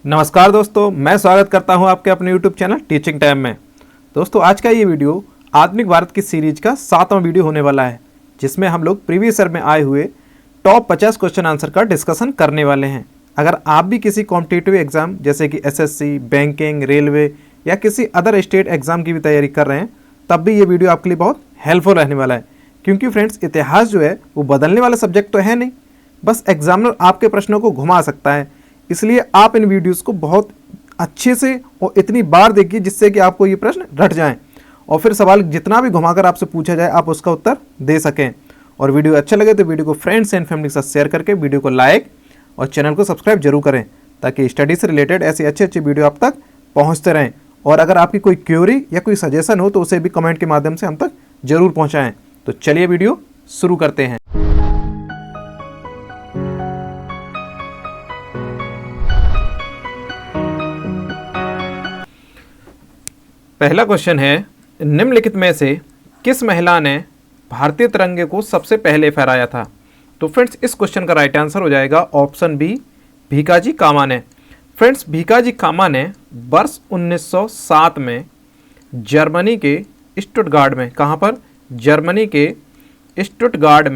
नमस्कार दोस्तों, मैं स्वागत करता हूं आपके अपने YouTube चैनल टीचिंग टाइम में। दोस्तों, आज का ये वीडियो आधुनिक भारत की सीरीज का 7वां वीडियो होने वाला है, जिसमें हम लोग प्रीवियस ईयर में आए हुए टॉप 50 क्वेश्चन आंसर का डिस्कशन करने वाले हैं। अगर आप भी किसी कॉम्पिटिटिव एग्जाम जैसे कि SSC, बैंकिंग, रेलवे या किसी अदर स्टेट एग्जाम की भी तैयारी कर रहे हैं, तब भी ये वीडियो आपके लिए बहुत हेल्पफुल रहने वाला है। क्योंकि फ्रेंड्स, इतिहास जो है वो बदलने वाला सब्जेक्ट तो है नहीं, बस एग्जामिनर आपके प्रश्नों को घुमा सकता है। इसलिए आप इन वीडियोस को बहुत अच्छे से और इतनी बार देखिए जिससे कि आपको ये प्रश्न रट जाएं और फिर सवाल जितना भी घुमाकर आपसे पूछा जाए आप उसका उत्तर दे सकें। और वीडियो अच्छा लगे तो वीडियो को फ्रेंड्स एंड फैमिली के साथ शेयर करके वीडियो को लाइक और चैनल को सब्सक्राइब जरूर करें, ताकि स्टडी से रिलेटेड ऐसे अच्छे वीडियो आप तक पहुँचते रहें। और अगर आपकी कोई क्वेरी या कोई सजेशन हो तो उसे भी कमेंट के माध्यम से हम तक जरूर पहुँचाएँ। तो चलिए वीडियो शुरू करते हैं। पहला क्वेश्चन है, निम्नलिखित में से किस महिला ने भारतीय तिरंगे को सबसे पहले फहराया था? तो फ्रेंड्स, इस क्वेश्चन का राइट आंसर हो जाएगा ऑप्शन बी, भीकाजी कामा ने। फ्रेंड्स, भीकाजी कामा ने वर्ष 1907 में जर्मनी के स्टुटगार्ड में, कहाँ पर? जर्मनी के स्टुटगार्ड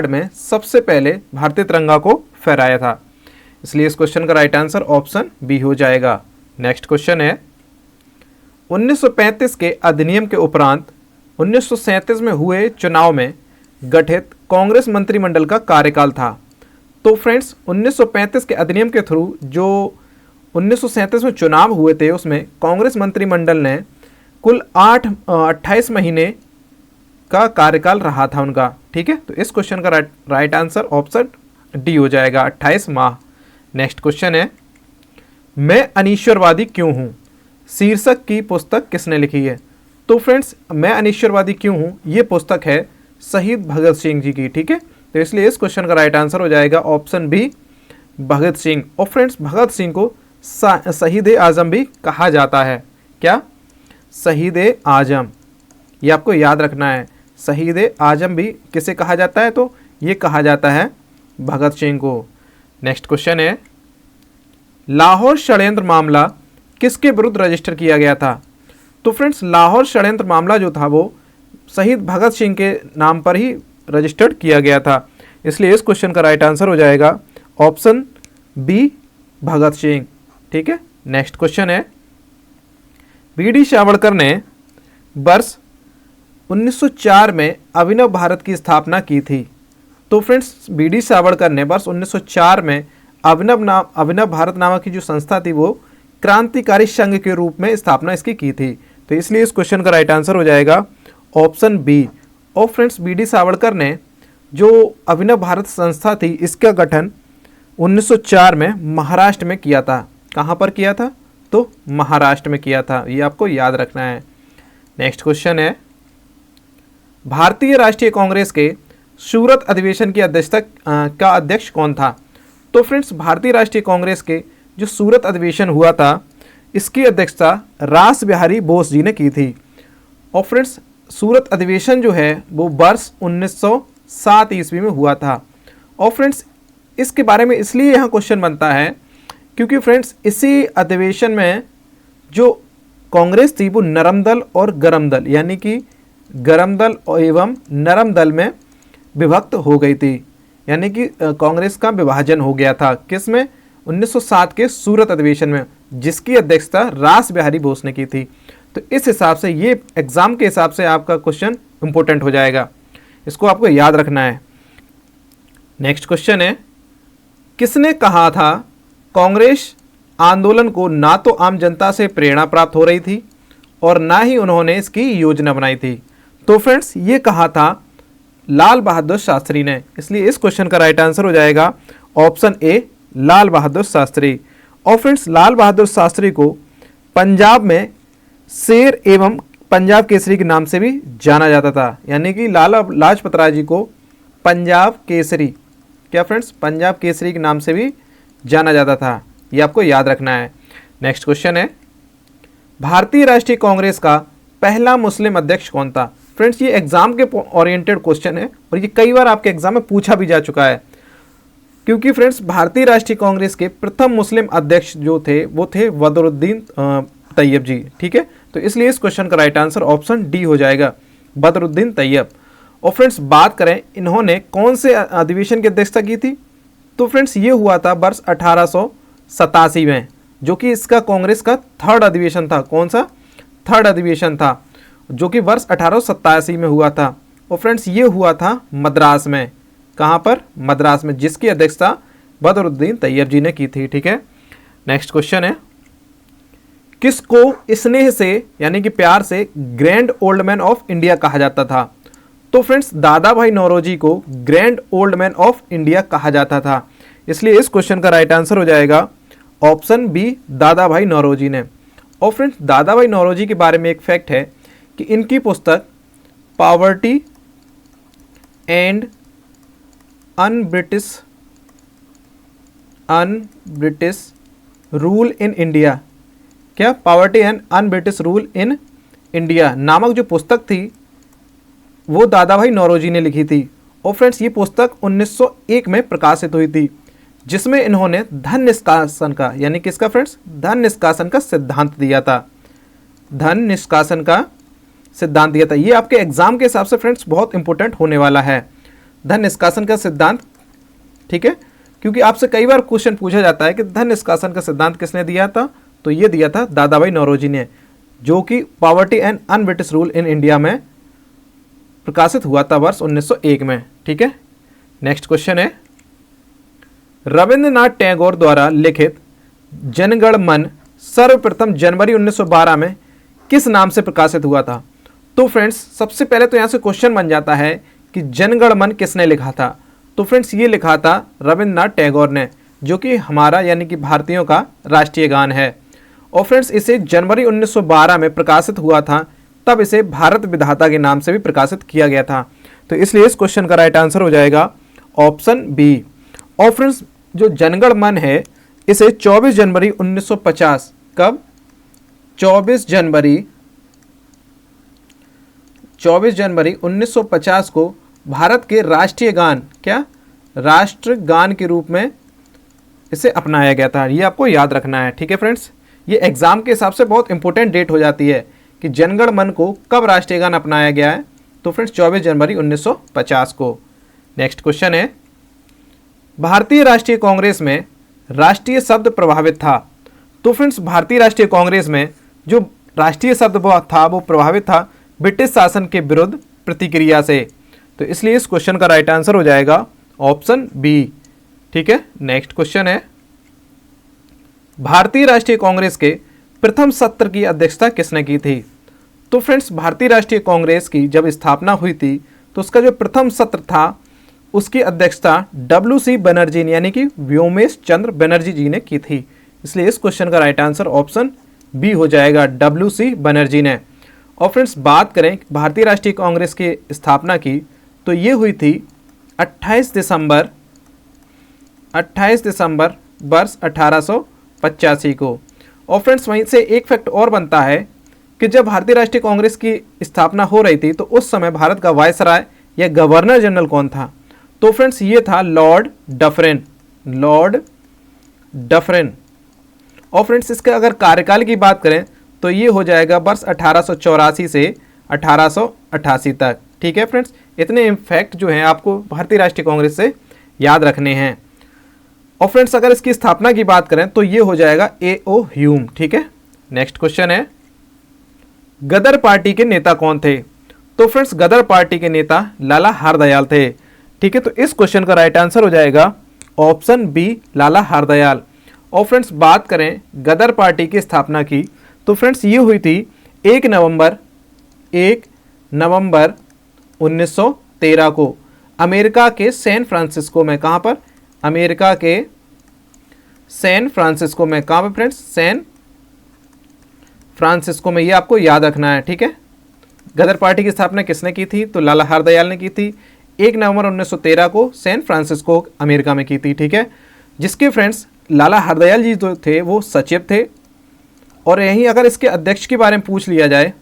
में सबसे पहले भारतीय तिरंगा को फहराया था। इसलिए इस क्वेश्चन का राइट आंसर ऑप्शन बी हो जाएगा। नेक्स्ट क्वेश्चन है, 1935 के अधिनियम के उपरांत 1937 में हुए चुनाव में गठित कांग्रेस मंत्रिमंडल का कार्यकाल था। तो फ्रेंड्स, 1935 के अधिनियम के थ्रू जो 1937 में चुनाव हुए थे उसमें कांग्रेस मंत्रिमंडल ने कुल 28 महीने का कार्यकाल रहा था उनका। ठीक है, तो इस क्वेश्चन का राइट आंसर ऑप्शन डी हो जाएगा, 28 माह। नेक्स्ट क्वेश्चन है, मैं अनीश्वरवादी क्यों हूँ शीर्षक की पुस्तक किसने लिखी है? तो फ्रेंड्स, मैं अनीश्वरवादी क्यों हूँ ये पुस्तक है शहीद भगत सिंह जी की। ठीक है, तो इसलिए इस क्वेश्चन का राइट आंसर हो जाएगा ऑप्शन बी, भगत सिंह। और फ्रेंड्स, भगत सिंह को शहीद आजम भी कहा जाता है। क्या? शहीद आजम, ये आपको याद रखना है। शहीद आजम भी किसे कहा जाता है? तो ये कहा जाता है भगत सिंह को। नेक्स्ट क्वेश्चन है, लाहौर षड्यंत्र मामला किसके विरुद्ध रजिस्टर किया गया था? तो फ्रेंड्स, लाहौर षड्यंत्र मामला जो था वो शहीद भगत सिंह के नाम पर ही रजिस्टर्ड किया गया था। इसलिए इस क्वेश्चन का राइट आंसर हो जाएगा ऑप्शन बी, भगत सिंह। ठीक है, नेक्स्ट क्वेश्चन है, बीडी सावरकर ने वर्ष 1904 में अभिनव भारत की स्थापना की थी। तो फ्रेंड्स, बीडी सावरकर ने वर्ष 1904 में अभिनव भारत नामक की जो संस्था थी वो क्रांतिकारी संघ के रूप में स्थापना इसकी की थी। तो इसलिए इस क्वेश्चन का राइट आंसर हो जाएगा ऑप्शन बी। और फ्रेंड्स, बीडी सावरकर ने जो अभिनव भारत संस्था थी इसका गठन 1904 में महाराष्ट्र में किया था। कहाँ पर किया था? तो महाराष्ट्र में किया था, ये आपको याद रखना है। नेक्स्ट क्वेश्चन है, भारतीय राष्ट्रीय कांग्रेस के सूरत अधिवेशन की अध्यक्षता का अध्यक्ष कौन था? तो फ्रेंड्स, भारतीय राष्ट्रीय कांग्रेस के जो सूरत अधिवेशन हुआ था इसकी अध्यक्षता रास बिहारी बोस जी ने की थी। और फ्रेंड्स, सूरत अधिवेशन जो है वो वर्ष 1907 ईस्वी में हुआ था। और फ्रेंड्स, इसके बारे में इसलिए यहाँ क्वेश्चन बनता है क्योंकि फ्रेंड्स, इसी अधिवेशन में जो कांग्रेस थी वो नरम दल और गरम दल, यानी कि गरम दल एवं नरम दल में विभक्त हो गई थी। यानी कि कांग्रेस का विभाजन हो गया था। किस में? 1907 के सूरत अधिवेशन में, जिसकी अध्यक्षता रास बिहारी बोस ने की थी। तो इस हिसाब से ये एग्जाम के हिसाब से आपका क्वेश्चन इंपॉर्टेंट हो जाएगा, इसको आपको याद रखना है। नेक्स्ट क्वेश्चन है, किसने कहा था कांग्रेस आंदोलन को ना तो आम जनता से प्रेरणा प्राप्त हो रही थी और ना ही उन्होंने इसकी योजना बनाई थी? तो फ्रेंड्स, ये कहा था लाल बहादुर शास्त्री ने। इसलिए इस क्वेश्चन का राइट आंसर हो जाएगा ऑप्शन ए, लाल बहादुर शास्त्री। और फ्रेंड्स, लाल बहादुर शास्त्री को पंजाब में शेर एवं पंजाब केसरी के नाम से भी जाना जाता था। यानी कि लाला लाजपत राय जी को पंजाब केसरी, क्या फ्रेंड्स, पंजाब केसरी के नाम से भी जाना जाता था, ये आपको याद रखना है। नेक्स्ट क्वेश्चन है, भारतीय राष्ट्रीय कांग्रेस का पहला मुस्लिम अध्यक्ष कौन था? फ्रेंड्स, ये एग्जाम के ओरिएंटेड क्वेश्चन है और ये कई बार आपके एग्जाम में पूछा भी जा चुका है। क्योंकि फ्रेंड्स भारतीय राष्ट्रीय कांग्रेस के प्रथम मुस्लिम अध्यक्ष जो थे वो थे बदरुद्दीन तैयब जी। ठीक है, तो इसलिए इस क्वेश्चन का राइट आंसर ऑप्शन डी हो जाएगा, बदरुद्दीन तैयब। और फ्रेंड्स बात करें इन्होंने कौन से अधिवेशन की अध्यक्षता की थी, तो फ्रेंड्स ये हुआ था वर्ष 1887 में, जो कि इसका कांग्रेस का थर्ड अधिवेशन था। कौन सा? थर्ड अधिवेशन था, जो कि वर्ष 1887 में हुआ था। और फ्रेंड्स ये हुआ था मद्रास में। कहाँ पर? मद्रास में, जिसकी अध्यक्षता बदरुद्दीन तैयब जी ने की थी। ठीक है, नेक्स्ट क्वेश्चन है, किसको स्नेह से यानी कि प्यार से grand old man of India कहा जाता था? तो फ्रेंड्स दादा भाई नौरोजी को grand old man of India कहा जाता था, इसलिए इस क्वेश्चन का राइट आंसर हो जाएगा ऑप्शन बी, दादा भाई नौरोजी ने। और फ्रेंड्स दादा भाई नौरोजी के बारे में एक फैक्ट है कि इनकी पुस्तक poverty and un British rule in India, क्या? Poverty and un British rule in India नामक जो पुस्तक थी वो दादा भाई नौरोजी ने लिखी थी। और फ्रेंड्स ये पुस्तक 1901 में प्रकाशित हुई थी, जिसमें इन्होंने धन निष्कासन का यानी किसका फ्रेंड्स? धन निष्कासन का सिद्धांत दिया था। धन निष्कासन का सिद्धांत दिया था। ये आपके एग्जाम के हिसाब से फ्रेंड्स बहुत इंपॉर्टेंट होने वाला है, धन निष्कासन का सिद्धांत। ठीक है, क्योंकि आपसे कई बार क्वेश्चन पूछा जाता है कि धन निष्कासन का सिद्धांत किसने दिया था, तो ये दिया था दादा भाई नौरोजी ने, जो कि poverty and un British rule in India में प्रकाशित हुआ था वर्ष 1901 में। ठीक है, नेक्स्ट क्वेश्चन है, रविंद्रनाथ टैगोर द्वारा लिखित जनगण मन सर्वप्रथम जनवरी 1912 में किस नाम से प्रकाशित हुआ था? तो फ्रेंड्स सबसे पहले तो यहाँ से क्वेश्चन बन जाता है कि जनगण मन किसने लिखा था? तो फ्रेंड्स ये लिखा था रविंद्रनाथ टैगोर ने, जो कि हमारा यानी कि भारतीयों का राष्ट्रीय गान है। और फ्रेंड्स इसे जनवरी 1912 में प्रकाशित हुआ था, तब इसे भारत विधाता के नाम से भी प्रकाशित किया गया था। तो इसलिए इस क्वेश्चन का राइट आंसर हो जाएगा ऑप्शन बी। और फ्रेंड्स जो जनगण मन है इसे 24 जनवरी 1950, कब? 24 जनवरी 1950 को भारत के राष्ट्रीय गान, क्या? राष्ट्रगान के रूप में इसे अपनाया गया था। ये आपको याद रखना है। ठीक है फ्रेंड्स, ये एग्जाम के हिसाब से बहुत इंपॉर्टेंट डेट हो जाती है कि जनगण मन को कब राष्ट्रीय गान अपनाया गया है, तो फ्रेंड्स 24 जनवरी 1950 को। नेक्स्ट क्वेश्चन है, भारतीय राष्ट्रीय कांग्रेस में राष्ट्रीय शब्द प्रभावित था। तो फ्रेंड्स भारतीय राष्ट्रीय कांग्रेस में जो राष्ट्रीय शब्द था वो प्रभावित था ब्रिटिश शासन के विरुद्ध प्रतिक्रिया से। तो इसलिए इस क्वेश्चन का राइट आंसर हो जाएगा ऑप्शन बी। ठीक है, नेक्स्ट क्वेश्चन है, भारतीय राष्ट्रीय कांग्रेस के प्रथम सत्र की अध्यक्षता किसने की थी? तो फ्रेंड्स भारतीय राष्ट्रीय कांग्रेस की जब स्थापना हुई थी तो उसका जो प्रथम सत्र था उसकी अध्यक्षता WC बनर्जी यानी कि व्योमेश चंद्र बनर्जी जी ने की थी। इसलिए इस क्वेश्चन का राइट आंसर ऑप्शन बी हो जाएगा, WC बनर्जी ने। और फ्रेंड्स बात करें भारतीय राष्ट्रीय कांग्रेस की स्थापना की तो ये हुई थी 28 दिसंबर वर्ष 1885 को। और फ्रेंड्स वहीं से एक फैक्ट और बनता है कि जब भारतीय राष्ट्रीय कांग्रेस की स्थापना हो रही थी तो उस समय भारत का वायसराय या गवर्नर जनरल कौन था? तो फ्रेंड्स ये था लॉर्ड डफरेन। और फ्रेंड्स इसका अगर कार्यकाल की बात करें तो ये हो जाएगा वर्ष 1884 से 1888 तक। ठीक है फ्रेंड्स, इतने इम्फैक्ट जो हैं आपको भारतीय राष्ट्रीय कांग्रेस से याद रखने हैं। और फ्रेंड्स अगर इसकी स्थापना की बात करें तो ये हो जाएगा A.O. ह्यूम। ठीक है, नेक्स्ट क्वेश्चन है, गदर पार्टी के नेता कौन थे? तो फ्रेंड्स गदर पार्टी के नेता लाला हरदयाल थे। ठीक है, तो इस क्वेश्चन का राइट आंसर हो जाएगा ऑप्शन बी, लाला हरदयाल। और फ्रेंड्स बात करें गदर पार्टी की स्थापना की तो फ्रेंड्स ये हुई थी 1 नवंबर 1913 को अमेरिका के सैन फ्रांसिस्को में। कहाँ पर? अमेरिका के सैन फ्रांसिस्को में। कहाँ पर फ्रेंड्स? सैन फ्रांसिस्को में। ये आपको याद रखना है। ठीक है, गदर पार्टी की स्थापना किसने की थी? तो लाला हरदयाल ने की थी। 1 नवंबर 1913 को सैन फ्रांसिस्को अमेरिका में की थी। ठीक है, जिसके फ्रेंड्स लाला हरदयाल जी जो थे वो सचिव थे। और यहीं अगर इसके अध्यक्ष के बारे में पूछ लिया जाए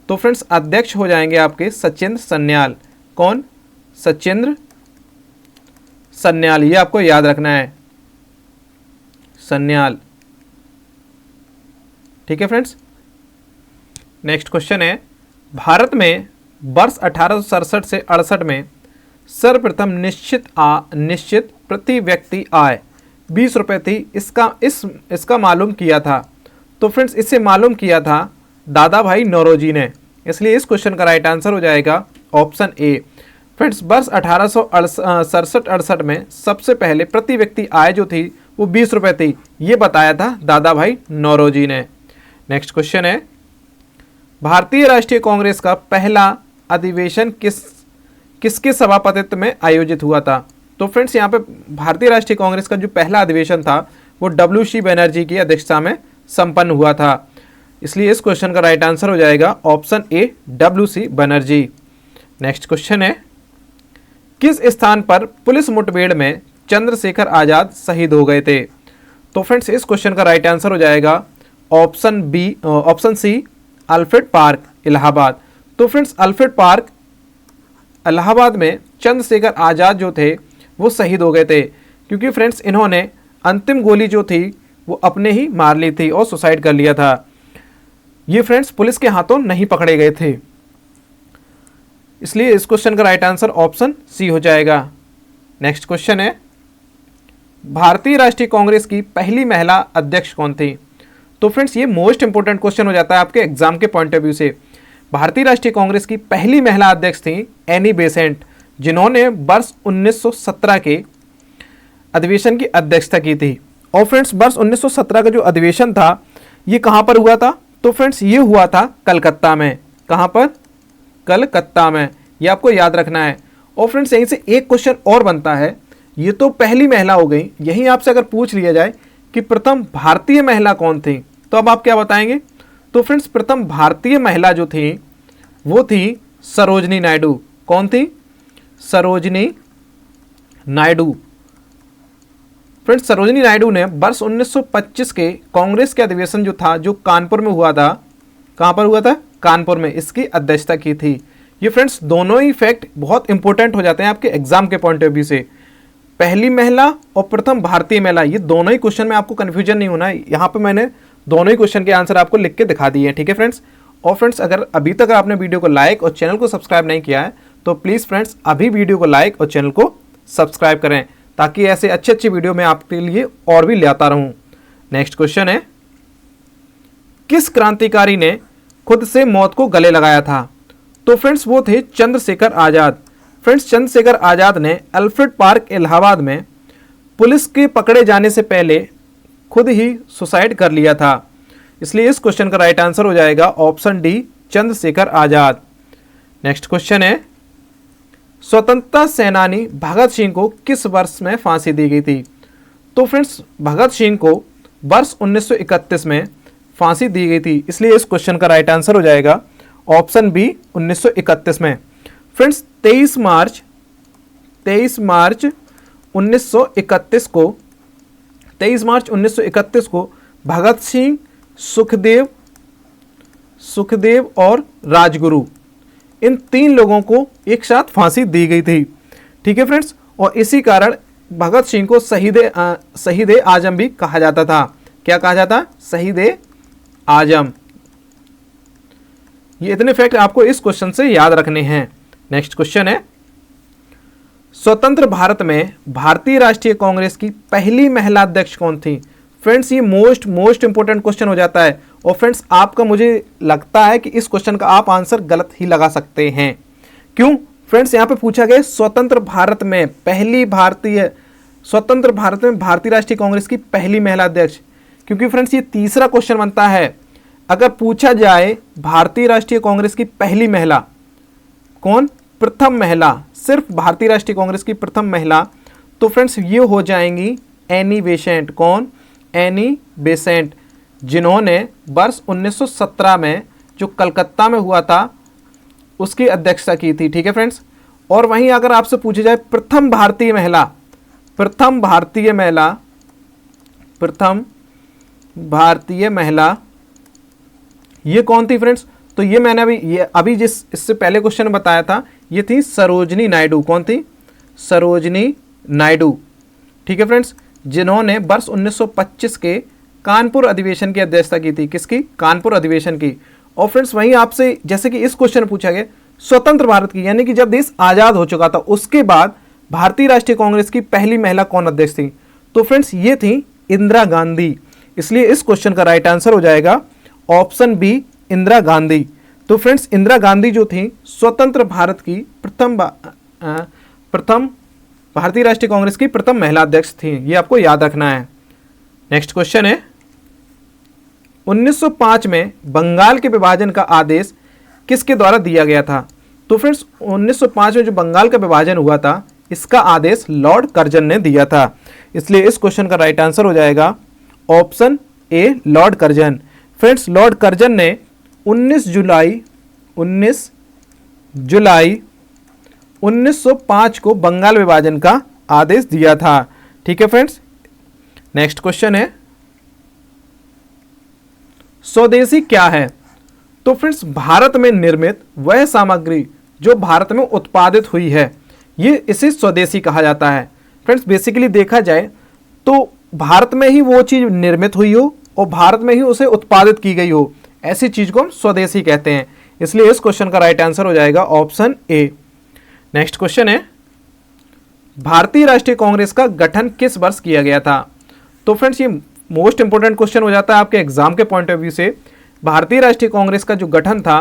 तो फ्रेंड्स अध्यक्ष हो जाएंगे आपके सचिंद्र सन्याल। कौन? सन्याल, ये आपको याद रखना है, सन्याल। ठीक है फ्रेंड्स। नेक्स्ट क्वेश्चन है, भारत में वर्ष 1867 से 68 में सर्वप्रथम निश्चित प्रति व्यक्ति आय 20 रुपये थी, इसका मालूम किया था। तो फ्रेंड्स इसे मालूम किया था दादा भाई नौरोजी ने, इसलिए इस क्वेश्चन का राइट आंसर हो जाएगा ऑप्शन ए। फ्रेंड्स वर्ष 1867-68 में सबसे पहले प्रति व्यक्ति आय जो थी वो 20 रुपये थी, ये बताया था दादा भाई नौरोजी ने। नेक्स्ट क्वेश्चन है, भारतीय राष्ट्रीय कांग्रेस का पहला अधिवेशन किसके सभापतित्व में आयोजित हुआ था? तो फ्रेंड्स यहाँ पे भारतीय राष्ट्रीय कांग्रेस का जो पहला अधिवेशन था वो WC बनर्जी की अध्यक्षता में संपन्न हुआ था, इसलिए इस क्वेश्चन का राइट आंसर हो जाएगा option A WC Banerjee. Next question है, किस स्थान पर पुलिस मुठभेड़ में चंद्रशेखर आजाद शहीद हो गए थे? तो फ्रेंड्स इस क्वेश्चन का राइट आंसर हो जाएगा option C Alfred Park, Allahabad. तो फ्रेंड्स अल्फ्रेड पार्क इलाहाबाद में चंद्रशेखर आजाद जो थे वो शहीद हो गए थे, क्योंकि फ्रेंड्स इन्होंने अंतिम गोली जो थी वो अपने ही मार ली थी और सुसाइड कर लिया था। ये फ्रेंड्स पुलिस के हाथों नहीं पकड़े गए थे, इसलिए इस क्वेश्चन का राइट आंसर ऑप्शन सी हो जाएगा। नेक्स्ट क्वेश्चन है, भारतीय राष्ट्रीय कांग्रेस की पहली महिला अध्यक्ष कौन थी? तो फ्रेंड्स ये मोस्ट इंपोर्टेंट क्वेश्चन हो जाता है आपके एग्जाम के पॉइंट ऑफ व्यू से। भारतीय राष्ट्रीय कांग्रेस की पहली महिला अध्यक्ष थी एनी बेसेंट, जिन्होंने वर्ष 1917 के अधिवेशन की अध्यक्षता की थी। और फ्रेंड्स वर्ष 1917 का जो अधिवेशन था ये कहाँ पर हुआ था? तो फ्रेंड्स ये हुआ था कलकत्ता में। कहाँ पर? कलकत्ता में, ये आपको याद रखना है। और फ्रेंड्स यहीं से एक क्वेश्चन और बनता है, ये तो पहली महिला हो गई, यहीं आपसे अगर पूछ लिया जाए कि प्रथम भारतीय महिला कौन थी, तो अब आप क्या बताएंगे? तो फ्रेंड्स प्रथम भारतीय महिला जो थी वो थी सरोजनी नायडू। कौन थी? सरोजनी नायडू। फ्रेंड्स सरोजनी नायडू ने वर्ष 1925 के कांग्रेस के अधिवेशन जो था, जो कानपुर में हुआ था, कहाँ पर हुआ था? कानपुर में, इसकी अध्यक्षता की थी। ये फ्रेंड्स दोनों ही फैक्ट बहुत इंपॉर्टेंट हो जाते हैं आपके एग्जाम के पॉइंट ऑफ व्यू से। पहली महिला और प्रथम भारतीय महिला, ये दोनों ही क्वेश्चन में आपको कंफ्यूजन नहीं होना है। यहाँ पे मैंने दोनों ही क्वेश्चन के आंसर आपको लिख के दिखा दिए हैं, ठीक है फ्रेंड्स। और फ्रेंड्स अगर अभी तक आपने वीडियो को लाइक और चैनल को सब्सक्राइब नहीं किया है तो प्लीज़ फ्रेंड्स अभी वीडियो को लाइक और चैनल को सब्सक्राइब करें, ताकि ऐसे अच्छे अच्छे वीडियो मैं आपके लिए और भी लाता रहूं। नेक्स्ट क्वेश्चन है, किस क्रांतिकारी ने खुद से मौत को गले लगाया था? तो फ्रेंड्स वो थे चंद्रशेखर आजाद। फ्रेंड्स चंद्रशेखर आजाद ने अल्फ्रेड पार्क इलाहाबाद में पुलिस के पकड़े जाने से पहले खुद ही सुसाइड कर लिया था, इसलिए इस क्वेश्चन का राइट आंसर हो जाएगा option D Chandrashekhar Azad. Next question है, स्वतंत्रता सेनानी भगत सिंह को किस वर्ष में फांसी दी गई थी? तो फ्रेंड्स भगत सिंह को वर्ष 1931 में फांसी दी गई थी, इसलिए इस क्वेश्चन का राइट आंसर हो जाएगा ऑप्शन बी 1931 में। फ्रेंड्स 23 मार्च 1931 को भगत सिंह, सुखदेव और राजगुरु, इन 3 लोगों को एक साथ फांसी दी गई थी, ठीक है फ्रेंड्स। और इसी कारण भगत सिंह को शहीद आजम भी कहा जाता था। क्या कहा जाता? शहीद आजम। ये इतने फैक्ट आपको इस क्वेश्चन से याद रखने हैं। नेक्स्ट क्वेश्चन है, स्वतंत्र भारत में भारतीय राष्ट्रीय कांग्रेस की पहली महिला अध्यक्ष कौन थी? फ्रेंड्स ये मोस्ट इंपोर्टेंट क्वेश्चन हो जाता है। और फ्रेंड्स आपका, मुझे लगता है कि इस क्वेश्चन का आप आंसर गलत ही लगा सकते हैं। क्यों? फ्रेंड्स यहाँ पे पूछा गया स्वतंत्र भारत में भारतीय राष्ट्रीय कांग्रेस की पहली महिला अध्यक्ष, क्योंकि फ्रेंड्स ये तीसरा क्वेश्चन बनता है। अगर पूछा जाए भारतीय राष्ट्रीय कांग्रेस की पहली महिला कौन, प्रथम महिला, सिर्फ भारतीय राष्ट्रीय कांग्रेस की प्रथम महिला, तो फ्रेंड्स ये हो जाएंगी एनी बेसेंट। कौन? एनी बेसेंट, जिन्होंने वर्ष 1917 में जो कलकत्ता में हुआ था उसकी अध्यक्षता की थी, ठीक है फ्रेंड्स। और वहीं अगर आपसे पूछा जाए प्रथम भारतीय महिला ये कौन थी फ्रेंड्स? तो ये मैंने अभी जिस इससे पहले क्वेश्चन बताया था, ये थी सरोजनी नायडू। कौन थी? सरोजनी नायडू, ठीक है फ्रेंड्स, जिन्होंने वर्ष 1925 के कानपुर अधिवेशन की अध्यक्षता की थी। किसकी? कानपुर अधिवेशन की। और फ्रेंड्स वहीं आपसे जैसे कि इस क्वेश्चन पूछा गया स्वतंत्र भारत की, यानी कि जब देश आजाद हो चुका था उसके बाद भारतीय राष्ट्रीय कांग्रेस की पहली महिला कौन अध्यक्ष थी? तो फ्रेंड्स ये थी इंदिरा गांधी। इसलिए इस क्वेश्चन का राइट आंसर हो जाएगा ऑप्शन बी, इंदिरा गांधी। तो फ्रेंड्स इंदिरा गांधी जो थी स्वतंत्र भारत की प्रथम भारतीय राष्ट्रीय कांग्रेस की प्रथम महिला अध्यक्ष थी। ये आपको याद रखना है। नेक्स्ट क्वेश्चन है 1905 में बंगाल के विभाजन का आदेश किसके द्वारा दिया गया था? तो फ्रेंड्स 1905 में जो बंगाल का विभाजन हुआ था इसका आदेश लॉर्ड कर्जन ने दिया था। इसलिए इस क्वेश्चन का राइट आंसर हो जाएगा option A, Lord Curzon. Friends Lord Curzon ने 19 जुलाई 1905 को बंगाल विभाजन का आदेश दिया था। ठीक है फ्रेंड्स। नेक्स्ट क्वेश्चन है स्वदेशी क्या है? तो फ्रेंड्स भारत में निर्मित वह सामग्री जो भारत में उत्पादित हुई है, ये इसे स्वदेशी कहा जाता है। फ्रेंड्स बेसिकली देखा जाए तो भारत में ही वो चीज निर्मित हुई हो और भारत में ही उसे उत्पादित की गई हो, ऐसी चीज को हम स्वदेशी कहते हैं। इसलिए इस क्वेश्चन का राइट आंसर हो जाएगा ऑप्शन ए। नेक्स्ट क्वेश्चन है भारतीय राष्ट्रीय कांग्रेस का गठन किस वर्ष किया गया था? तो फ्रेंड्स ये मोस्ट इंपोर्टेंट क्वेश्चन हो जाता है आपके एग्जाम के पॉइंट ऑफ व्यू से। भारतीय राष्ट्रीय कांग्रेस का जो गठन था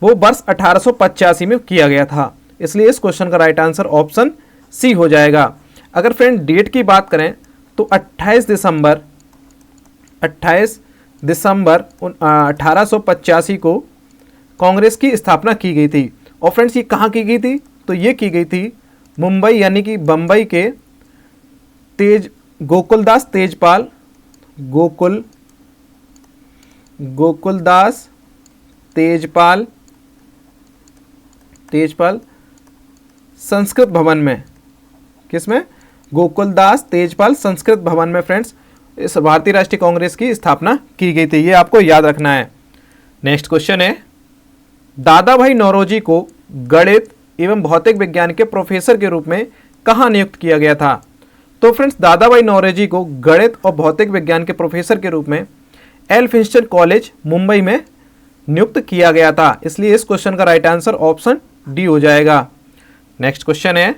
वो वर्ष 1885 में किया गया था। इसलिए इस क्वेश्चन का राइट आंसर ऑप्शन सी हो जाएगा। अगर फ्रेंड डेट की बात करें तो 28 दिसंबर 1885 को कांग्रेस की स्थापना की गई थी। और फ्रेंड्स ये कहाँ की गई थी? तो ये की गई थी मुंबई यानी कि बम्बई के गोकुलदास तेजपाल संस्कृत भवन में। किसमें? गोकुलदास तेजपाल संस्कृत भवन में फ्रेंड्स इस भारतीय राष्ट्रीय कांग्रेस की स्थापना की गई थी। ये आपको याद रखना है। नेक्स्ट क्वेश्चन है दादा भाई नौरोजी को गणित एवं भौतिक विज्ञान के प्रोफेसर के रूप में कहाँ नियुक्त किया गया था? तो फ्रेंड्स दादा भाई नौरोजी को गणित और भौतिक विज्ञान के प्रोफेसर के रूप में एल्फिंस्टन कॉलेज मुंबई में नियुक्त किया गया था। इसलिए इस क्वेश्चन का राइट आंसर ऑप्शन डी हो जाएगा। नेक्स्ट क्वेश्चन है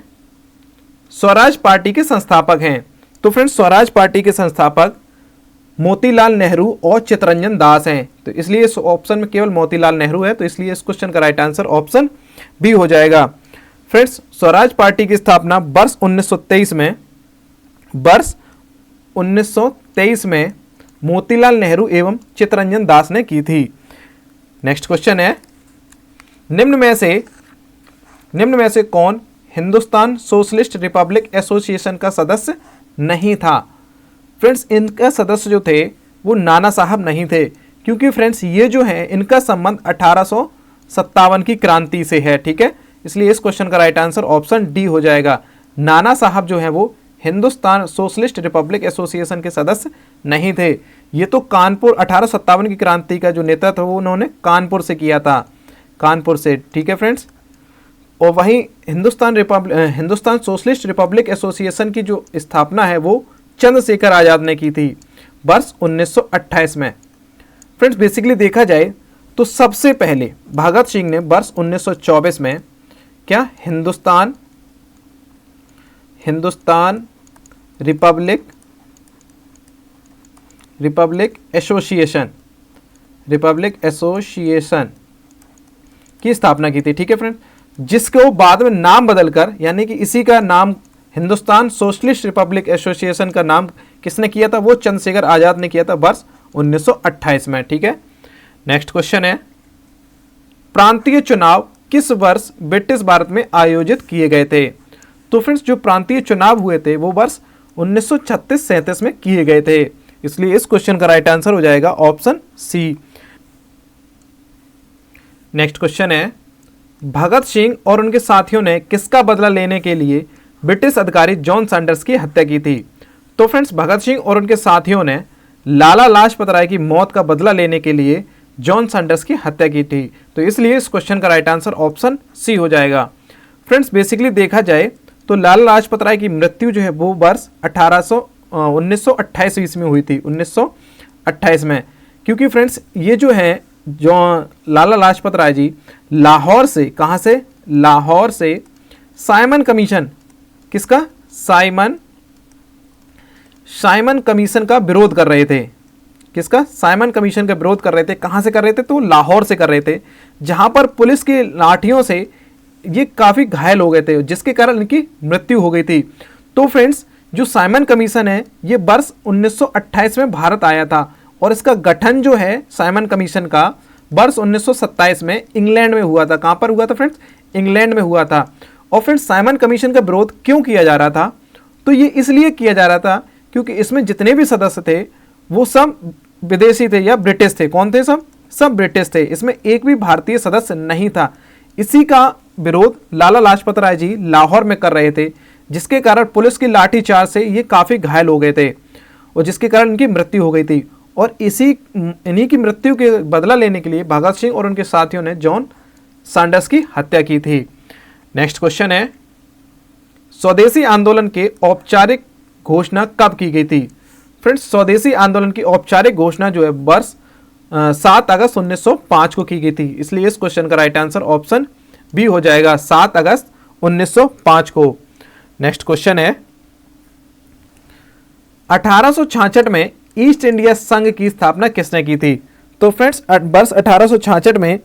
स्वराज पार्टी के संस्थापक हैं। तो फ्रेंड्स स्वराज पार्टी के संस्थापक मोतीलाल नेहरू और चित्तरंजन दास हैं। तो इसलिए इस ऑप्शन में केवल मोतीलाल नेहरू है। तो इसलिए इस क्वेश्चन का राइट आंसर ऑप्शन बी हो जाएगा। फ्रेंड्स स्वराज पार्टी की स्थापना वर्ष 1923 में मोतीलाल नेहरू एवं चित्तरंजन दास ने की थी। नेक्स्ट क्वेश्चन है निम्न में से कौन हिंदुस्तान सोशलिस्ट रिपब्लिक एसोसिएशन का सदस्य नहीं था? फ्रेंड्स इनका सदस्य जो थे वो नाना साहब नहीं थे, क्योंकि फ्रेंड्स ये जो है इनका संबंध 1857 की क्रांति से है। ठीक है, इसलिए इस क्वेश्चन का राइट आंसर ऑप्शन डी हो जाएगा। नाना साहब जो है वो हिंदुस्तान सोशलिस्ट रिपब्लिक एसोसिएशन के सदस्य नहीं थे। ये तो कानपुर 1857 की क्रांति का जो नेतृत्व वो उन्होंने कानपुर से किया था, कानपुर से। ठीक है फ्रेंड्स। और वहीं हिंदुस्तान सोशलिस्ट रिपब्लिक एसोसिएशन की जो स्थापना है वो चंद्रशेखर आजाद ने की थी वर्ष 1928 में। फ्रेंड्स बेसिकली देखा जाए तो सबसे पहले भगत सिंह ने वर्ष 1924 में क्या हिंदुस्तान रिपब्लिक एसोसिएशन की स्थापना की थी। ठीक है फ्रेंड, जिसको बाद में नाम बदलकर यानी कि इसी का नाम हिंदुस्तान सोशलिस्ट रिपब्लिक एसोसिएशन का नाम किसने किया था? वो चंद्रशेखर आजाद ने किया था वर्ष 1928 में। ठीक है। नेक्स्ट क्वेश्चन है प्रांतीय चुनाव किस वर्ष ब्रिटिश भारत में आयोजित किए गए थे? तो फ्रेंड्स जो प्रांतीय चुनाव हुए थे वो वर्ष 1936-37 में किए गए थे। इसलिए इस क्वेश्चन का राइट आंसर हो जाएगा ऑप्शन सी। नेक्स्ट क्वेश्चन है भगत सिंह और उनके साथियों ने किसका बदला लेने के लिए ब्रिटिश अधिकारी जॉन सैंडर्स की हत्या की थी? तो फ्रेंड्स भगत सिंह और उनके साथियों ने लाला लाजपत राय की मौत का बदला लेने के लिए जॉन सैंडर्स की हत्या की थी। तो इसलिए इस क्वेश्चन का राइट आंसर ऑप्शन सी हो जाएगा। फ्रेंड्स बेसिकली देखा जाए तो लाला लाजपत राय की मृत्यु जो है वो वर्ष 1928 ईस्वी में हुई थी, 1928 में। क्योंकि फ्रेंड्स ये जो है, जो लाला लाजपत राय जी लाहौर से, कहाँ से, लाहौर से साइमन कमीशन, किसका, साइमन कमीशन का विरोध कर रहे थे। किसका, साइमन कमीशन का विरोध कर रहे थे। कहाँ से कर रहे थे, तो लाहौर से कर रहे थे, जहां पर पुलिस की लाठियों से ये काफ़ी घायल हो गए थे, जिसके कारण इनकी मृत्यु हो गई थी। तो फ्रेंड्स जो साइमन कमीशन है ये वर्ष 1928 में भारत आया था, और इसका गठन जो है साइमन कमीशन का वर्ष 1927 में इंग्लैंड में हुआ था। कहाँ पर हुआ था फ्रेंड्स, इंग्लैंड में हुआ था। और फ्रेंड्स साइमन कमीशन का विरोध क्यों किया जा रहा था, तो ये इसलिए किया जा रहा था क्योंकि इसमें जितने भी सदस्य थे वो सब विदेशी थे या ब्रिटिश थे। कौन थे, सब ब्रिटिश थे, इसमें एक भी भारतीय सदस्य नहीं था। इसी का विरोध लाला लाजपत राय जी लाहौर में कर रहे थे, जिसके कारण पुलिस की लाठीचार्ज से ये काफ़ी घायल हो गए थे, और जिसके कारण इनकी मृत्यु हो गई थी। और इन्हीं की मृत्यु के बदला लेने के लिए भगत सिंह और उनके साथियों ने जॉन सैंडर्स की हत्या की थी। नेक्स्ट क्वेश्चन है, स्वदेशी आंदोलन के औपचारिक घोषणा कब की गई थी। फ्रेंड्स स्वदेशी आंदोलन की औपचारिक घोषणा जो है वर्ष 7 अगस्त 1905 को की गई थी। इसलिए इस क्वेश्चन का राइट आंसर ऑप्शन बी हो जाएगा, 7 अगस्त 1905 को। नेक्स्ट क्वेश्चन है, 1866 में ईस्ट इंडिया संघ की स्थापना किसने की थी। तो फ्रेंड्स वर्ष 1866 में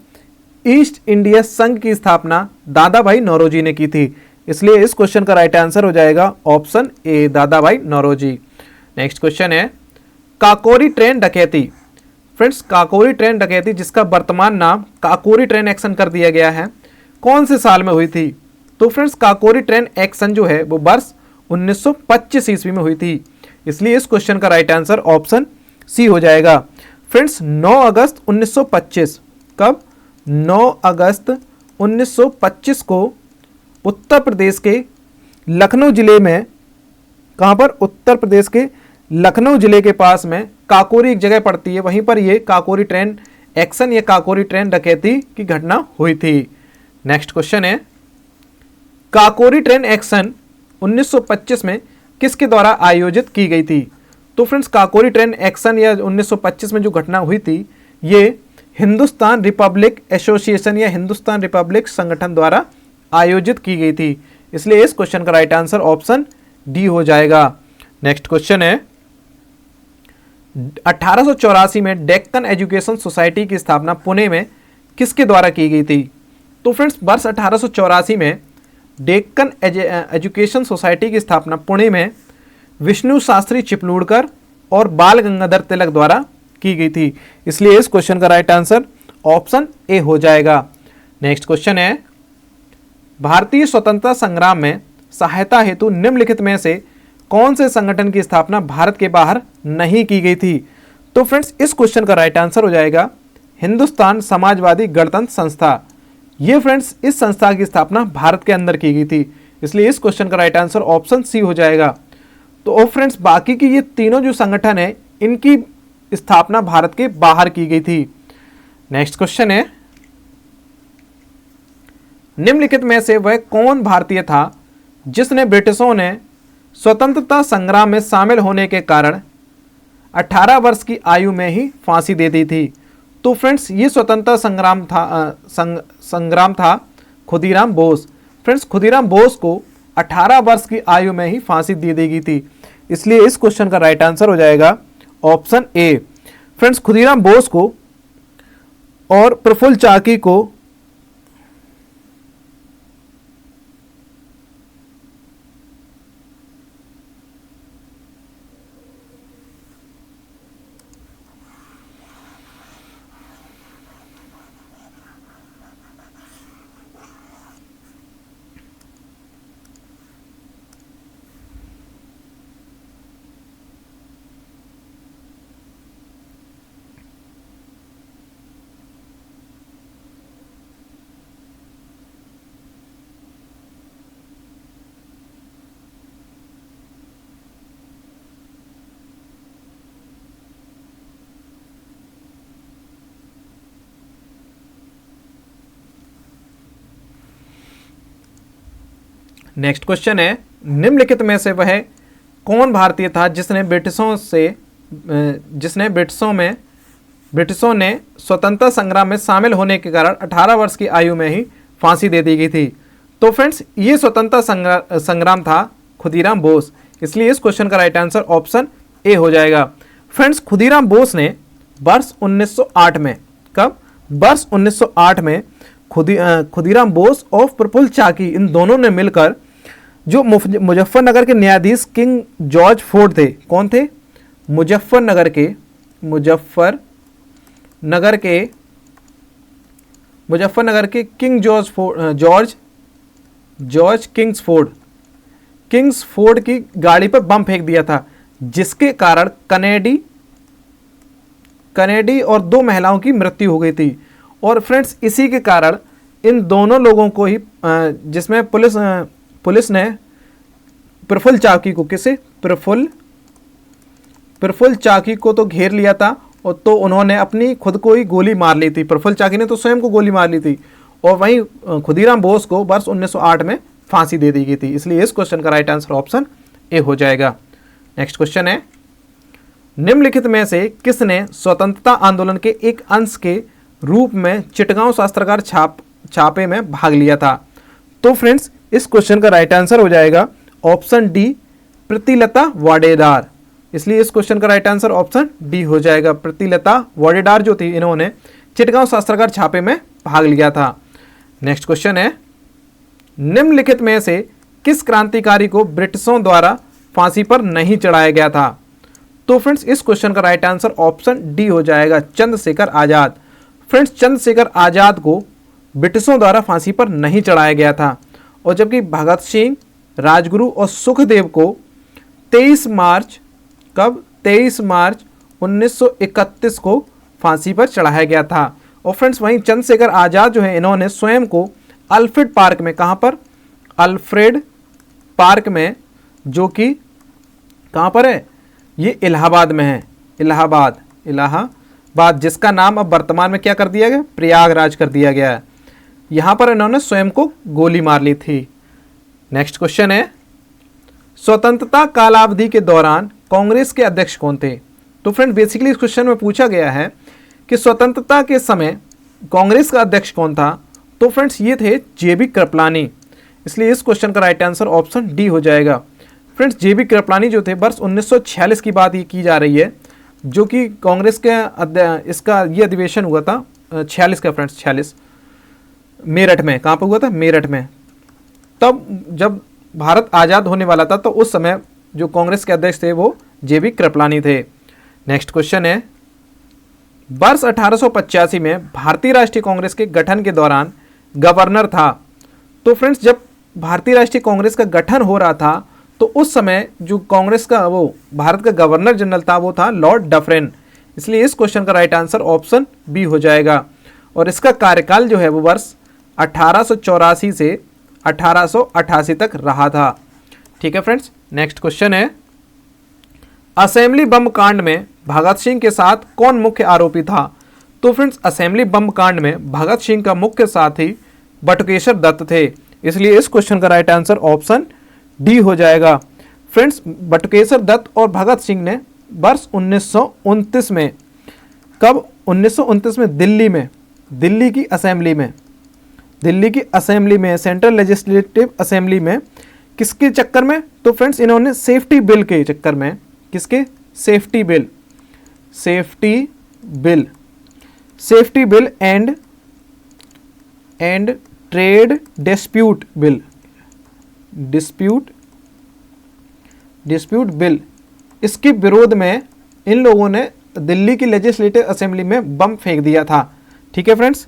ईस्ट इंडिया संघ की स्थापना दादा भाई नौरोजी ने की थी। इसलिए इस क्वेश्चन का राइट आंसर हो जाएगा ऑप्शन ए, दादा भाई नौरोजी। नेक्स्ट क्वेश्चन है, काकोरी ट्रेन डकैती। फ्रेंड्स काकोरी ट्रेन डकैती, जिसका वर्तमान नाम काकोरी ट्रेन एक्शन कर दिया गया है, कौन से साल में हुई थी। तो फ्रेंड्स काकोरी ट्रेन एक्शन जो है वो वर्ष 1925 ईस्वी में हुई थी। इसलिए इस क्वेश्चन का राइट आंसर ऑप्शन सी हो जाएगा। फ्रेंड्स 9 अगस्त 1925, कब, 9 अगस्त 1925 को उत्तर प्रदेश के लखनऊ जिले में, कहाँ पर, उत्तर प्रदेश के लखनऊ जिले के पास में काकोरी एक जगह पड़ती है, वहीं पर ये काकोरी ट्रेन एक्शन या काकोरी ट्रेन डकैती की घटना हुई थी। नेक्स्ट क्वेश्चन है, काकोरी ट्रेन एक्शन 1925 में किसके द्वारा आयोजित की गई थी। तो फ्रेंड्स काकोरी ट्रेन एक्शन या 1925 में जो घटना हुई थी ये हिंदुस्तान रिपब्लिक एसोसिएशन या हिंदुस्तान रिपब्लिक संगठन द्वारा आयोजित की गई थी। इसलिए इस क्वेश्चन का राइट आंसर ऑप्शन डी हो जाएगा। नेक्स्ट क्वेश्चन है, 1884 में डेक्कन एजुकेशन सोसाइटी की स्थापना पुणे में किसके द्वारा की गई थी। तो फ्रेंड्स वर्ष 1884 में डेक्कन एजुकेशन सोसाइटी की स्थापना पुणे में विष्णु शास्त्री चिपलूणकर और बाल गंगाधर तिलक द्वारा की गई थी। इसलिए इस क्वेश्चन का राइट आंसर ऑप्शन ए हो जाएगा। नेक्स्ट क्वेश्चन है, भारतीय स्वतंत्रता संग्राम में सहायता हेतु निम्नलिखित में से कौन से संगठन की स्थापना भारत के बाहर नहीं की गई थी। तो फ्रेंड्स इस क्वेश्चन का राइट आंसर हो जाएगा हिंदुस्तान समाजवादी गणतंत्र संस्था। ये फ्रेंड्स इस संस्था की स्थापना भारत के अंदर की गई थी। इसलिए इस क्वेश्चन का राइट आंसर ऑप्शन सी हो जाएगा। तो फ्रेंड्स बाकी की ये तीनों जो संगठन है इनकी स्थापना भारत के बाहर की गई थी। नेक्स्ट क्वेश्चन है, निम्नलिखित में से वह कौन भारतीय था जिसने ब्रिटिशों ने स्वतंत्रता संग्राम में शामिल होने के कारण 18 वर्ष की आयु में ही फांसी दे दी थी। तो फ्रेंड्स ये स्वतंत्रता संग्राम था खुदीराम बोस। फ्रेंड्स खुदीराम बोस को 18 वर्ष की आयु में ही फांसी दे दी गई थी। इसलिए इस क्वेश्चन का राइट आंसर हो जाएगा option A. Friends Khudiram Bose को और प्रफुल्ल चाकी को नेक्स्ट क्वेश्चन है, निम्नलिखित में से वह कौन भारतीय था जिसने ब्रिटिशों ने स्वतंत्रता संग्राम में शामिल होने के कारण 18 वर्ष की आयु में ही फांसी दे दी गई थी? तो फ्रेंड्स ये स्वतंत्रता संग्राम था खुदीराम बोस, इसलिए इस क्वेश्चन का राइट आंसर ऑप्शन ए हो जाएगा। फ्रेंड्स खुदीराम बोस ने वर्ष 1908 में, कब? वर्ष 1908 में खुदीराम बोस और प्रफुल्ल चाकी, इन दोनों ने मिलकर जो मुजफ्फरनगर के न्यायाधीश किंग जॉर्ज फोर्ड थे, कौन थे? मुजफ्फरनगर के किंग जॉर्ज किंग्सफोर्ड की गाड़ी पर बम फेंक दिया था, जिसके कारण कनेडी और 2 महिलाओं की मृत्यु हो गई थी। और फ्रेंड्स इसी के कारण इन दोनों लोगों को ही जिसमें पुलिस ने प्रफुल्ल चाकी को, किसे? प्रफुल्ल चाकी को तो घेर लिया था, और तो उन्होंने अपनी खुद को ही गोली मार ली थी। प्रफुल्ल चाकी ने तो स्वयं को गोली मार ली थी, और वहीं खुदीराम बोस को वर्ष 1908 में फांसी दे दी गई थी, इसलिए इस क्वेश्चन का राइट आंसर ऑप्शन ए हो जाएगा। नेक्स्ट क्वेश्चन है, निम्नलिखित में से किसने स्वतंत्रता आंदोलन के एक अंश के रूप में चिटगांव शस्त्रागार छापे में भाग लिया था? तो फ्रेंड्स इस क्वेश्चन का राइट आंसर हो जाएगा ऑप्शन डी, प्रीतिलता वाडेदार, इसलिए इस क्वेश्चन का राइट आंसर ऑप्शन डी हो जाएगा। प्रीतिलता वाडेदार जो थी, इन्होंने चिटगांव शस्त्रागार छापे में भाग लिया था। नेक्स्ट क्वेश्चन है, निम्नलिखित में से किस क्रांतिकारी को ब्रिटिशों द्वारा फांसी पर नहीं चढ़ाया गया था? तो फ्रेंड्स इस क्वेश्चन का राइट आंसर ऑप्शन डी हो जाएगा, चंद्रशेखर आजाद। फ्रेंड्स चंद्रशेखर आजाद को ब्रिटिशों द्वारा फांसी पर नहीं चढ़ाया गया था, और जबकि भगत सिंह, राजगुरु और सुखदेव को 23 मार्च 1931 को फांसी पर चढ़ाया गया था। और फ्रेंड्स वहीं चंद्रशेखर आजाद जो है, इन्होंने स्वयं को अल्फ्रेड पार्क में, कहाँ पर? अल्फ्रेड पार्क में, जो कि कहाँ पर है? ये इलाहाबाद में है। इलाहाबाद, जिसका नाम अब वर्तमान में क्या कर दिया गया? प्रयागराज कर दिया गया है। यहाँ पर इन्होंने स्वयं को गोली मार ली थी। नेक्स्ट क्वेश्चन है, स्वतंत्रता कालावधि के दौरान कांग्रेस के अध्यक्ष कौन थे? तो फ्रेंड बेसिकली इस क्वेश्चन में पूछा गया है कि स्वतंत्रता के समय कांग्रेस का अध्यक्ष कौन था? तो फ्रेंड्स ये थे जेबी कृपलानी, इसलिए इस क्वेश्चन का राइट आंसर ऑप्शन डी हो जाएगा। फ्रेंड्स जेबी कृपलानी जो थे, वर्ष 1946 की बात ये की जा रही है, जो कि कांग्रेस के इसका ये अधिवेशन हुआ था 46 का, फ्रेंड्स 46 मेरठ में। कहाँ पर हुआ था? मेरठ में। तब जब भारत आज़ाद होने वाला था, तो उस समय जो कांग्रेस के अध्यक्ष थे वो जेबी कृपलानी थे। नेक्स्ट क्वेश्चन है, वर्ष 1885 में भारतीय राष्ट्रीय कांग्रेस के गठन के दौरान गवर्नर था। तो फ्रेंड्स जब भारतीय राष्ट्रीय कांग्रेस का गठन हो रहा था, तो उस समय जो कांग्रेस का वो भारत का गवर्नर जनरल था, वो था लॉर्ड डफरेन, इसलिए इस क्वेश्चन का राइट आंसर ऑप्शन बी हो जाएगा। और इसका कार्यकाल जो है वो वर्ष 1884 से 1888 तक रहा था। ठीक है फ्रेंड्स, नेक्स्ट क्वेश्चन है, असेंबली बम कांड में भगत सिंह के साथ कौन मुख्य आरोपी था? तो फ्रेंड्स असेंबली बम कांड में भगत सिंह का मुख्य साथी बटुकेश्वर दत्त थे, इसलिए इस क्वेश्चन का राइट आंसर ऑप्शन डी हो जाएगा। फ्रेंड्स बटुकेश्वर दत्त और भगत सिंह ने वर्ष 1929 में, कब? 1929 में दिल्ली की असेंबली में सेंट्रल लेजिस्लेटिव असेंबली में, किसके चक्कर में? तो फ्रेंड्स इन्होंने सेफ्टी बिल के चक्कर में, किसके? Safety bill and trade dispute bill, इसके विरोध में इन लोगों ने दिल्ली की लेजिस्लेटिव असेंबली में बम फेंक दिया था। ठीक है फ्रेंड्स,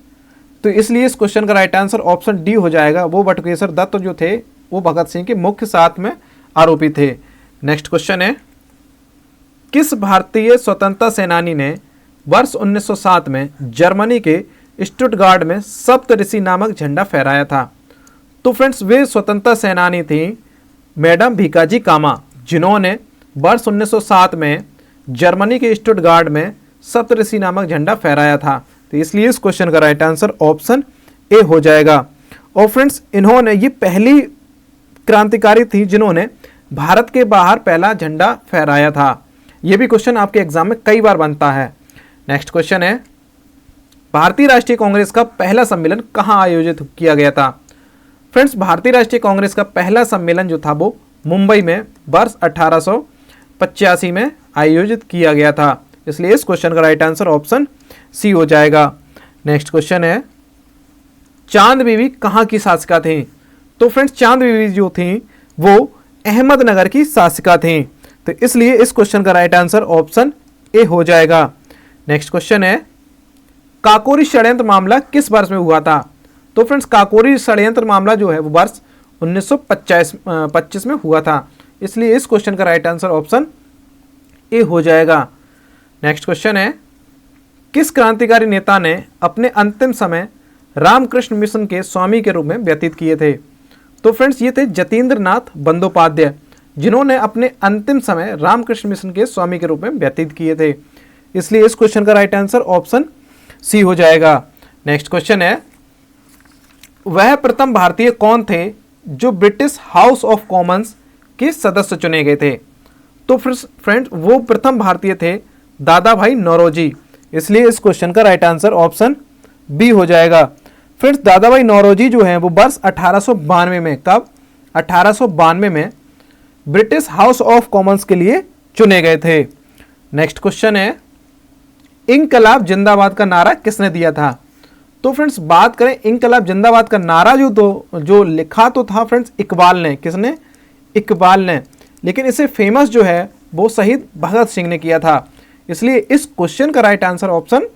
तो इसलिए इस क्वेश्चन का राइट आंसर ऑप्शन डी हो जाएगा। वो बटुकेश्वर दत्त जो थे वो भगत सिंह के मुख्य साथ में आरोपी थे। नेक्स्ट क्वेश्चन है, किस भारतीय स्वतंत्रता सेनानी ने वर्ष 1907 में जर्मनी के स्टुटगार्ट में सप्तऋषि नामक झंडा फहराया था? तो फ्रेंड्स वे स्वतंत्रता सेनानी थी मैडम भीकाजी कामा, जिन्होंने वर्ष 1907 में जर्मनी के स्टुटगार्ट में सप्तऋषि नामक झंडा फहराया था। तो इसलिए इस क्वेश्चन का राइट आंसर ऑप्शन ए हो जाएगा। और फ्रेंड्स इन्होंने ये पहली क्रांतिकारी थी जिन्होंने भारत के बाहर पहला झंडा फहराया था? यह भी क्वेश्चन आपके एग्जाम में कई बार बनता है। नेक्स्ट क्वेश्चन है, भारतीय राष्ट्रीय कांग्रेस का पहला सम्मेलन कहाँ आयोजित किया गया था? फ्रेंड्स, भारतीय राष्ट्रीय कांग्रेस का पहला सम्मेलन जो था वो मुंबई में वर्ष 1885 में आयोजित किया गया था। इसलिए इस क्वेश्चन का राइट आंसर ऑप्शन सी हो जाएगा। नेक्स्ट क्वेश्चन है, चांद बीवी कहाँ की शासिका थी? तो फ्रेंड्स, चांद बीवी जो थी वो अहमदनगर की शासिका थी, तो इसलिए इस क्वेश्चन का राइट आंसर ऑप्शन ए हो जाएगा। नेक्स्ट क्वेश्चन है, काकोरी षड्यंत्र मामला किस वर्ष में हुआ था? तो फ्रेंड्स, काकोरी षड्यंत्र मामला जो है वो वर्ष 1925 में हुआ था, इसलिए इस क्वेश्चन का राइट आंसर ऑप्शन ए हो जाएगा। नेक्स्ट क्वेश्चन है, किस क्रांतिकारी नेता ने अपने अंतिम समय रामकृष्ण मिशन के स्वामी के रूप में व्यतीत किए थे? तो फ्रेंड्स, ये थे जतीन्द्र नाथ बंदोपाध्याय, जिन्होंने अपने अंतिम समय रामकृष्ण मिशन के स्वामी के रूप में व्यतीत किए थे, इसलिए इस क्वेश्चन का राइट आंसर ऑप्शन सी हो जाएगा। नेक्स्ट क्वेश्चन है, वह प्रथम भारतीय कौन थे जो ब्रिटिश हाउस ऑफ कॉमन्स के सदस्य चुने गए थे? तो फ्रेंड्स, वो प्रथम भारतीय थे दादा भाई नौरोजी, इसलिए इस क्वेश्चन का राइट आंसर ऑप्शन बी हो जाएगा। फ्रेंड्स, दादा भाई नौरोजी जो है वो वर्ष 1892 में, कब? 1892 में ब्रिटिश हाउस ऑफ कॉमन्स के लिए चुने गए थे। नेक्स्ट क्वेश्चन है, इंकलाब जिंदाबाद का नारा किसने दिया था? तो फ्रेंड्स, बात करें इंकलाब जिंदाबाद का नारा जो लिखा तो था फ्रेंड्स इकबाल ने। किसने? इकबाल ने, लेकिन इसे फेमस जो है वो शहीद भगत सिंह ने किया था, इसलिए इस क्वेश्चन का राइट आंसर ऑप्शन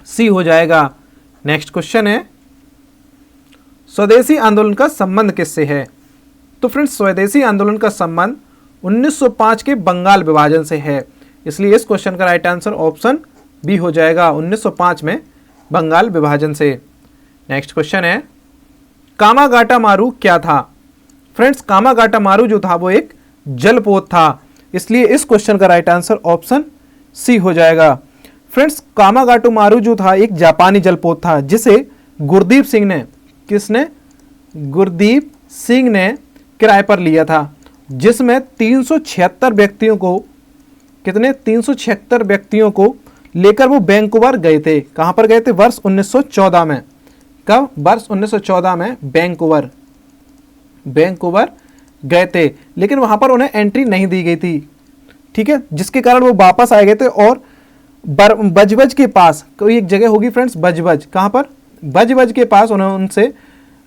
सी हो जाएगा। नेक्स्ट क्वेश्चन है, स्वदेशी आंदोलन का संबंध किससे है? तो फ्रेंड्स, स्वदेशी आंदोलन का संबंध 1905 के बंगाल विभाजन से है, इसलिए इस क्वेश्चन का राइट आंसर ऑप्शन बी हो जाएगा, 1905 में बंगाल विभाजन से। नेक्स्ट क्वेश्चन है, कामागाटा मारू क्या था? फ्रेंड्स, कामागाटा मारू जो था वो एक जलपोत था, इसलिए इस क्वेश्चन का राइट आंसर ऑप्शन सी हो जाएगा। फ्रेंड्स, कामागाटू मारू जो था एक जापानी जलपोत था, जिसे गुरदीप सिंह ने, किसने? गुरदीप सिंह ने किराए पर लिया था, जिसमें 376 व्यक्तियों को, कितने? 376 व्यक्तियों को लेकर वो वैंकूवर गए थे। कहां पर गए थे? वर्ष 1914 में। कब? वर्ष 1914 में वैंकूवर गए थे, लेकिन वहां पर उन्हें एंट्री नहीं दी गई थी, ठीक है, जिसके कारण वो वापस आए गए थे और बजबज के पास कोई एक जगह होगी फ्रेंड्स, बजबज, कहां पर? बजबज के पास उन्होंने उनसे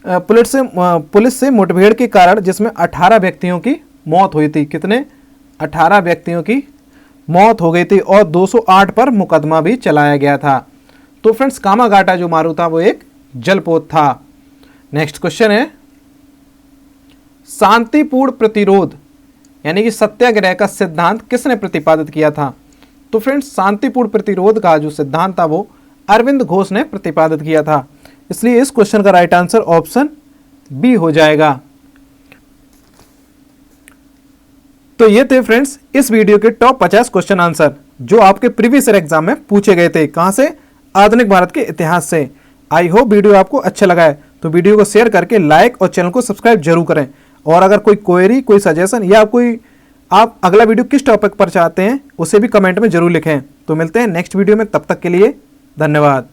पुलिस से मुठभेड़ के कारण, जिसमें 18 व्यक्तियों की मौत हुई थी। कितने? 18 व्यक्तियों की मौत हो गई थी और 208 पर मुकदमा भी चलाया गया था। तो फ्रेंड्स, कामागाटा जो मारू था वो एक जलपोत था। नेक्स्ट क्वेश्चन है, शांतिपूर्ण प्रतिरोध यानी कि सत्याग्रह का सिद्धांत किसने प्रतिपादित किया था? तो फ्रेंड्स, शांतिपूर्ण प्रतिरोध का जो सिद्धांत था वो अरविंद घोष ने प्रतिपादित किया था, इसलिए इस क्वेश्चन का राइट आंसर ऑप्शन बी हो जाएगा। तो ये थे फ्रेंड्स इस वीडियो के टॉप 50 क्वेश्चन आंसर जो आपके प्रीवियस ईयर एग्जाम में पूछे गए थे। कहां से? आधुनिक भारत के इतिहास से। आई होप वीडियो आपको अच्छा लगा है, तो वीडियो को शेयर करके लाइक और चैनल को सब्सक्राइब जरूर करें। और अगर कोई क्वेरी, कोई सजेशन या कोई आप अगला वीडियो किस टॉपिक पर चाहते हैं उसे भी कमेंट में जरूर लिखें। तो मिलते हैं नेक्स्ट वीडियो में, तब तक के लिए धन्यवाद।